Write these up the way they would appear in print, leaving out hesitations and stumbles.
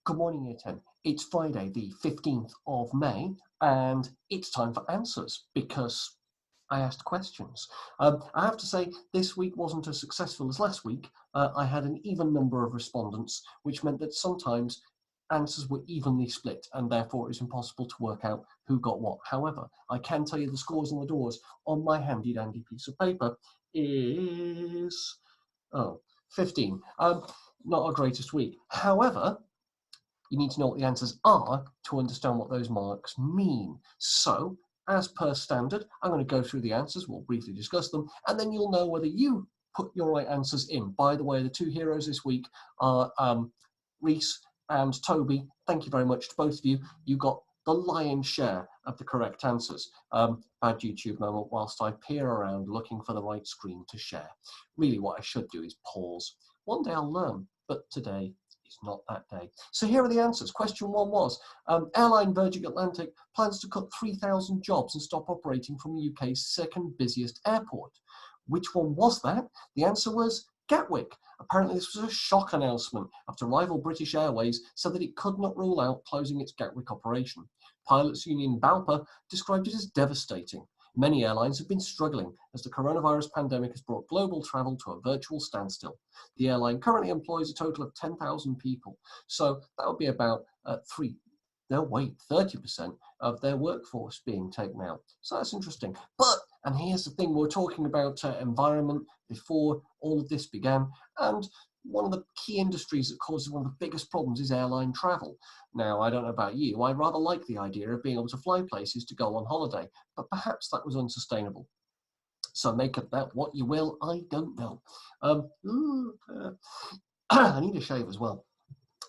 Good morning, Year 10. It's Friday, the 15th of May, and it's time for answers because I asked questions. I have to say, this week wasn't as successful as last week. I had an even number of respondents, which meant that sometimes answers were evenly split, and therefore it was impossible to work out who got what. However, I can tell you the scores on the doors on my handy-dandy piece of paper is 15. Not our greatest week. However, you need to know what the answers are to understand what those marks mean. So, as per standard, I'm going to go through the answers, we'll briefly discuss them, and then you'll know whether you put your right answers in. By the way, the two heroes this week are Reese and Toby. Thank you very much to both of you. You got the lion's share of the correct answers. Bad YouTube moment whilst I peer around looking for the right screen to share. Really what I should do is pause. One day I'll learn, but today is not that day. So here are the answers. Question 1 was, airline Virgin Atlantic plans to cut 3,000 jobs and stop operating from the UK's second busiest airport. Which one was that? The answer was Gatwick. Apparently this was a shock announcement after rival British Airways said that it could not rule out closing its Gatwick operation. Pilots Union BALPA described it as devastating. Many airlines have been struggling as the coronavirus pandemic has brought global travel to a virtual standstill. The airline currently employs a total of 10,000 people, so that would be about 30% of their workforce being taken out. So that's interesting. But, and here's the thing, we were talking about environment before all of this began, and one of the key industries that causes one of the biggest problems is airline travel. Now, I don't know about you, I rather like the idea of being able to fly places to go on holiday, but perhaps that was unsustainable. So make of that what you will, I don't know. I need a shave as well.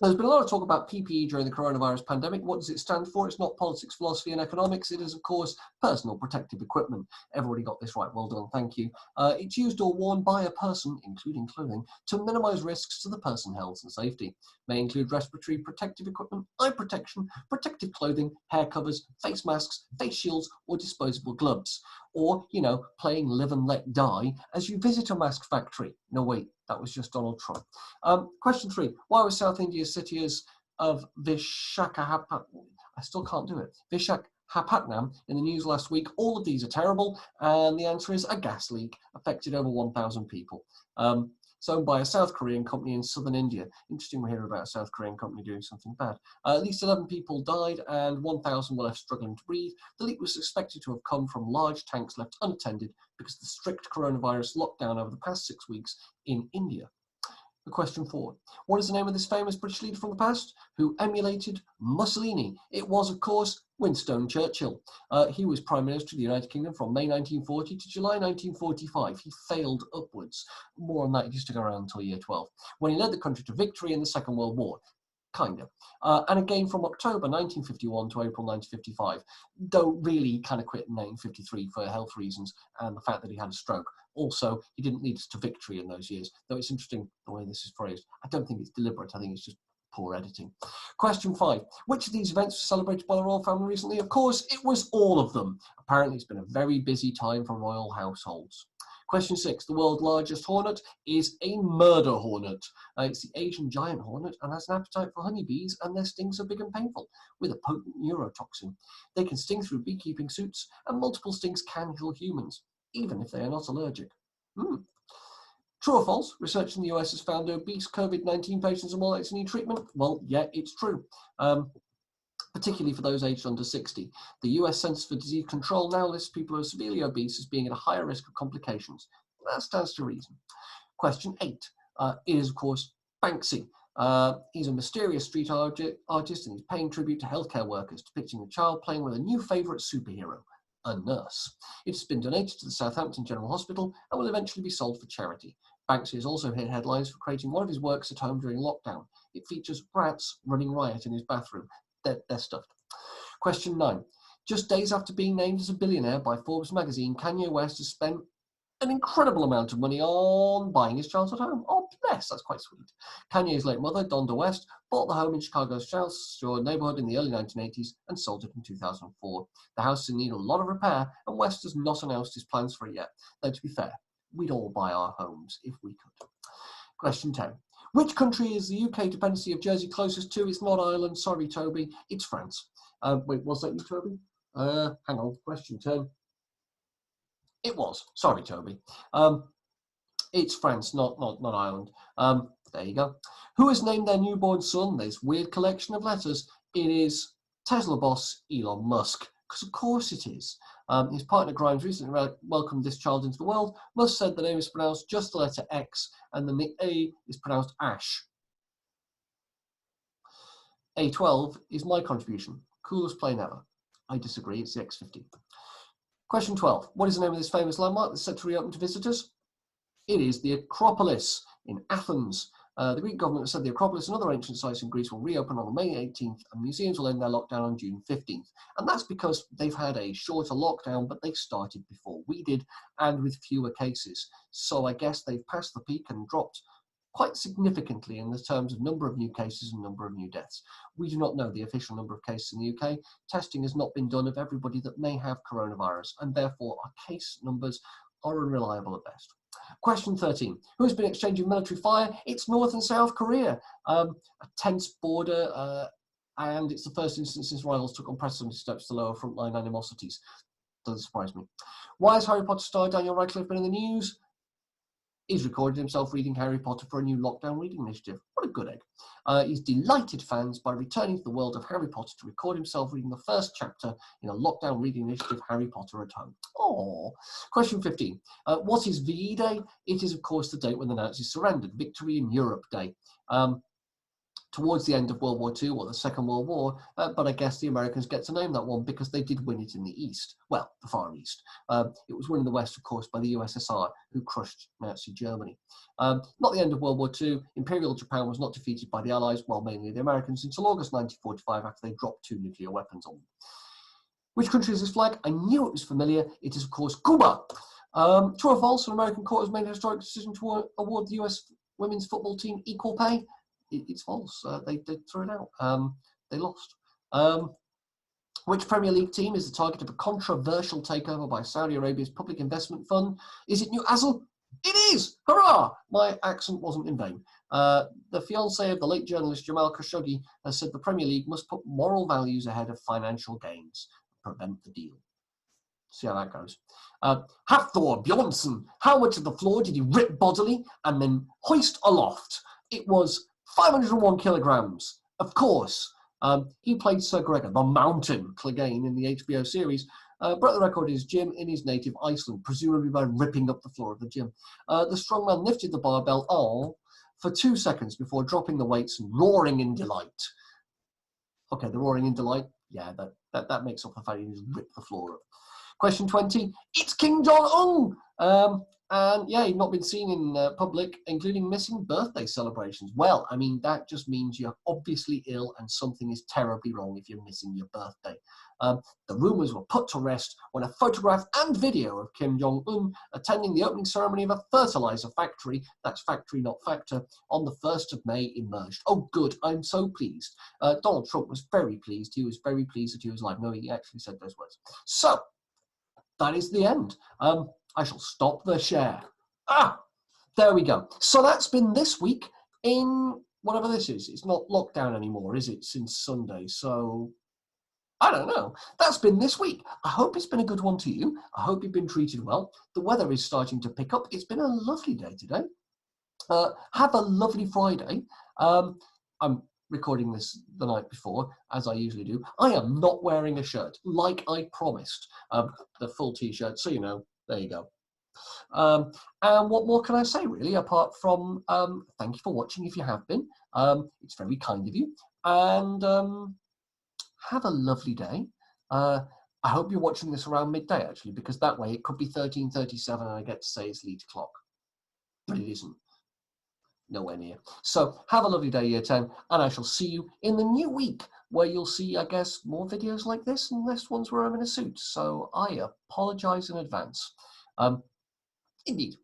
There's been a lot of talk about PPE during the coronavirus pandemic. What does it stand for? It's not politics, philosophy, and economics. It is, of course, personal protective equipment. Everybody got this right. Well done. Thank you. It's used or worn by a person, including clothing, to minimize risks to the person's health and safety. May include respiratory protective equipment, eye protection, protective clothing, hair covers, face masks, face shields, or disposable gloves. Or, you know, playing live and let die as you visit a mask factory. No, wait, that was just Donald Trump. Question 3. Why was South India's city of Vishakhapatnam, I still can't do it, Vishakhapatnam in the news last week? All of these are terrible, and the answer is a gas leak affected over 1,000 people. It's owned by a South Korean company in southern India. Interesting we hear about a South Korean company doing something bad. At least 11 people died and 1,000 were left struggling to breathe. The leak was suspected to have come from large tanks left unattended because of the strict coronavirus lockdown over the past 6 weeks in India. Question 4. What is the name of this famous British leader from the past who emulated Mussolini? It was, of course, Winston Churchill. He was Prime Minister of the United Kingdom from May 1940 to July 1945. He failed upwards. More on that, he used to go around until year 12, when he led the country to victory in the Second World War. Kind of. And again from October 1951 to April 1955. Though really he kind of quit in 1953 for health reasons and the fact that he had a stroke. Also, he didn't lead us to victory in those years, though it's interesting the way this is phrased. I don't think it's deliberate, I think it's just poor editing. Question 5. Which of these events was celebrated by the royal family recently? Of course, it was all of them. Apparently, it's been a very busy time for royal households. Question 6. The world's largest hornet is a murder hornet. It's the Asian giant hornet and has an appetite for honeybees, and their stings are big and painful, with a potent neurotoxin. They can sting through beekeeping suits, and multiple stings can kill humans, even if they are not allergic. True or false? Research in the US has found obese COVID-19 patients are more likely to need treatment. Well, yeah, it's true. Particularly for those aged under 60. The US Centers for Disease Control now lists people who are severely obese as being at a higher risk of complications. That stands to reason. Question 8 is, of course, Banksy. He's a mysterious street artist and he's paying tribute to healthcare workers, depicting a child playing with a new favourite superhero, a nurse. It's been donated to the Southampton General Hospital and will eventually be sold for charity. Banksy has also hit headlines for creating one of his works at home during lockdown. It features rats running riot in his bathroom. They're stuffed. Question 9. Just days after being named as a billionaire by Forbes magazine, Kanye West has spent an incredible amount of money on buying his childhood home. Oh, bless, that's quite sweet. Kanye's late mother, Donda West, bought the home in Chicago's South Shore neighborhood in the early 1980s and sold it in 2004. The house is in need of a lot of repair, and West has not announced his plans for it yet. Though, to be fair, we'd all buy our homes if we could. Question 10. Which country is the UK dependency of Jersey closest to? It's not Ireland. Sorry, Toby. It's France. Wait, was that you, Toby? Hang on. Question 10. It was. Sorry, Toby. It's France, not Ireland. There you go. Who has named their newborn son? This weird collection of letters. It is Tesla boss Elon Musk. Because of course it is. His partner Grimes recently welcomed this child into the world. Musk said the name is pronounced just the letter X, and then the A is pronounced Ash. A12 is my contribution. Coolest plane ever. I disagree, it's the X50. Question 12. What is the name of this famous landmark that's set to reopen to visitors? It is the Acropolis in Athens. The Greek government said the Acropolis and other ancient sites in Greece will reopen on May 18th, and museums will end their lockdown on June 15th. And that's because they've had a shorter lockdown, but they started before we did, and with fewer cases. So I guess they've passed the peak and dropped quite significantly in the terms of number of new cases and number of new deaths. We do not know the official number of cases in the UK. Testing has not been done of everybody that may have coronavirus, and therefore our case numbers are unreliable at best. Question 13. Who has been exchanging military fire? It's North and South Korea. A tense border, and it's the first instance since rivals took unprecedented steps to lower frontline animosities. Doesn't surprise me. Why has Harry Potter star Daniel Radcliffe been in the news? He's recorded himself reading Harry Potter for a new lockdown reading initiative. What a good egg. He's delighted fans by returning to the world of Harry Potter to record himself reading the first chapter in a lockdown reading initiative, Harry Potter at Home. Oh. Question 15. What is VE Day? It is, of course, the date when the Nazis surrendered. Victory in Europe Day. Towards the end of World War II or the Second World War, but I guess the Americans get to name that one because they did win it in the East. Well, the Far East. It was won in the West, of course, by the USSR, who crushed Nazi Germany. Not the end of World War II. Imperial Japan was not defeated by the Allies, well, mainly the Americans, until August 1945 after they dropped 2 nuclear weapons on them. Which country is this flag? I knew it was familiar. It is, of course, Cuba. True or false, an American court has made a historic decision to award the US women's football team equal pay. It's false. They threw it out. They lost. Which Premier League team is the target of a controversial takeover by Saudi Arabia's public investment fund? Is it Newcastle? It is! Hurrah! My accent wasn't in vain. The fiancé of the late journalist Jamal Khashoggi has said the Premier League must put moral values ahead of financial gains to prevent the deal. See how that goes. Hafthor Bjornsson. How much of the floor did he rip bodily and then hoist aloft? It was 501 kilograms, of course. He played Sir Gregor, the Mountain, Clegane in the HBO series. Broke the record in his gym in his native Iceland, presumably by ripping up the floor of the gym. The strongman lifted the barbell for 2 seconds before dropping the weights and roaring in delight. Okay, the roaring in delight, yeah, that makes up the fact he just ripped the floor up. Question 20, it's Kim Jong-un! And yeah, he'd not been seen in public, including missing birthday celebrations. Well, I mean, that just means you're obviously ill and something is terribly wrong if you're missing your birthday. The rumours were put to rest when a photograph and video of Kim Jong-un attending the opening ceremony of a fertilizer factory, that's factory not factor, on the 1st of May emerged. Oh, good, I'm so pleased. Donald Trump was very pleased. He was very pleased that he was alive. No, he actually said those words. So, that is the end. I shall stop the share. There we go. So that's been this week in whatever this is. It's not lockdown anymore, is it, since Sunday? So, I don't know. That's been this week. I hope it's been a good one to you. I hope you've been treated well. The weather is starting to pick up. It's been a lovely day today. Have a lovely Friday. I'm recording this the night before, as I usually do. I am not wearing a shirt, like I promised. The full t-shirt, so you know. There you go. And what more can I say, really, apart from thank you for watching if you have been. It's very kind of you. And have a lovely day. I hope you're watching this around midday, actually, because that way it could be 13:37 and I get to say it's Leeds o'clock. But it isn't. Nowhere near. So have a lovely day, Year 10, and I shall see you in the new week, where you'll see, I guess, more videos like this and less ones where I'm in a suit. So I apologise in advance. Indeed.